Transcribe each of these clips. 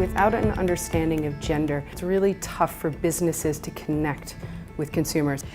Without an understanding of gender, it's really tough for businesses to connect with consumers.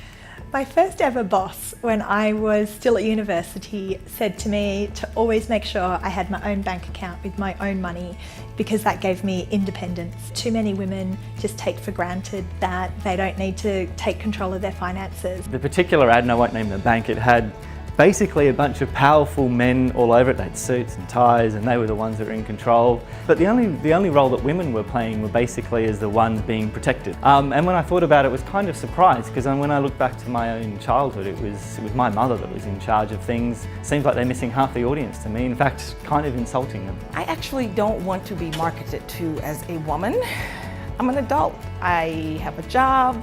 My first ever boss, when I was still at university, said to me to always make sure I had my own bank account with my own money because that gave me independence. Too many women just take for granted that they don't need to take control of their finances. The particular ad, and I won't name the bank, it had basically a bunch of powerful men all over it. They had suits and ties and they were the ones that were in control. But the only role that women were playing were basically as the ones being protected. And when I thought about it, I was kind of surprised because when I look back to my own childhood, it was my mother that was in charge of things. Seems like they're missing half the audience to me, in fact, kind of insulting them. I actually don't want to be marketed to as a woman. I'm an adult. I have a job.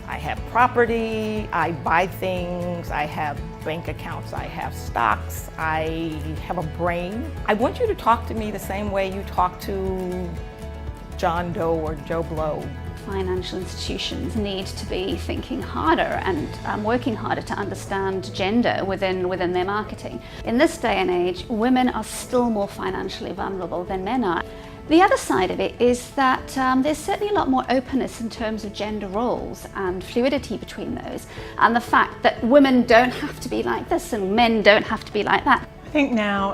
I have property, I buy things, I have bank accounts, I have stocks, I have a brain. I want you to talk to me the same way you talk to John Doe or Joe Blow. Financial institutions need to be thinking harder and working harder to understand gender within their marketing. In this day and age, women are still more financially vulnerable than men are. The other side of it is that there's certainly a lot more openness in terms of gender roles and fluidity between those, and the fact that women don't have to be like this and men don't have to be like that. I think now,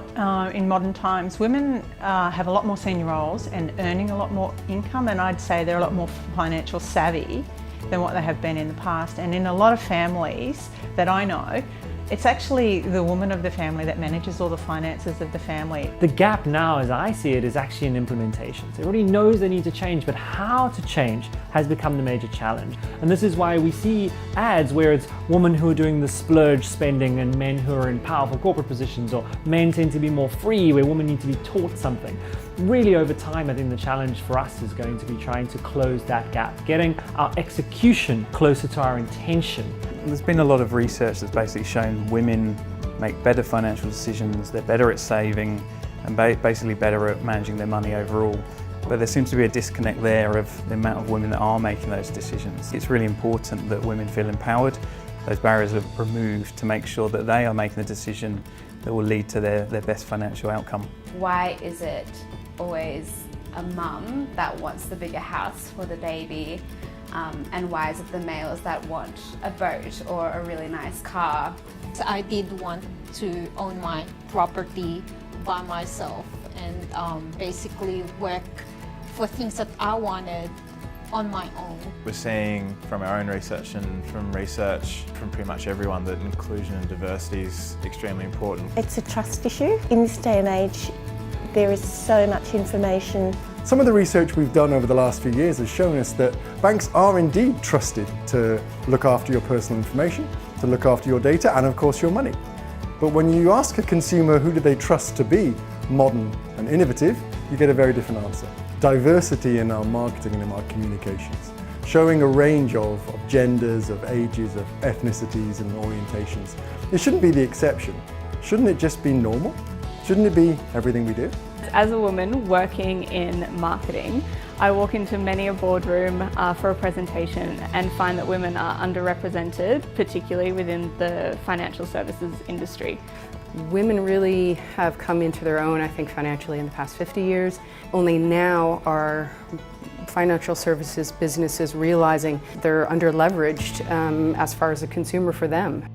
in modern times, women have a lot more senior roles and earning a lot more income, and I'd say they're a lot more financial savvy than what they have been in the past. And in a lot of families that I know, it's actually the woman of the family that manages all the finances of the family. The gap now, as I see it, is actually in implementation. So everybody knows they need to change, but how to change has become the major challenge. And this is why we see ads where it's women who are doing the splurge spending and men who are in powerful corporate positions, or men tend to be more free where women need to be taught something. Really over time, I think the challenge for us is going to be trying to close that gap, getting our execution closer to our intention. There's been a lot of research that's basically shown women make better financial decisions, they're better at saving and basically better at managing their money overall. But there seems to be a disconnect there of the amount of women that are making those decisions. It's really important that women feel empowered, those barriers are removed to make sure that they are making the decision that will lead to their best financial outcome. Why is it always a mum that wants the bigger house for the baby? And why is it the males that want a boat or a really nice car? So I did want to own my property by myself and basically work for things that I wanted on my own. We're seeing from our own research and from research from pretty much everyone that inclusion and diversity is extremely important. It's a trust issue. In this day and age, there is so much information. Some of the research we've done over the last few years has shown us that banks are indeed trusted to look after your personal information, to look after your data, and of course your money. But when you ask a consumer who do they trust to be modern and innovative, you get a very different answer. Diversity in our marketing and in our communications, showing a range of genders, of ages, of ethnicities and orientations. It shouldn't be the exception. Shouldn't it just be normal? Shouldn't it be everything we do? As a woman working in marketing, I walk into many a boardroom for a presentation and find that women are underrepresented, particularly within the financial services industry. Women really have come into their own, I think, financially in the past 50 years. Only now are financial services businesses realizing they're under-leveraged as far as a consumer for them.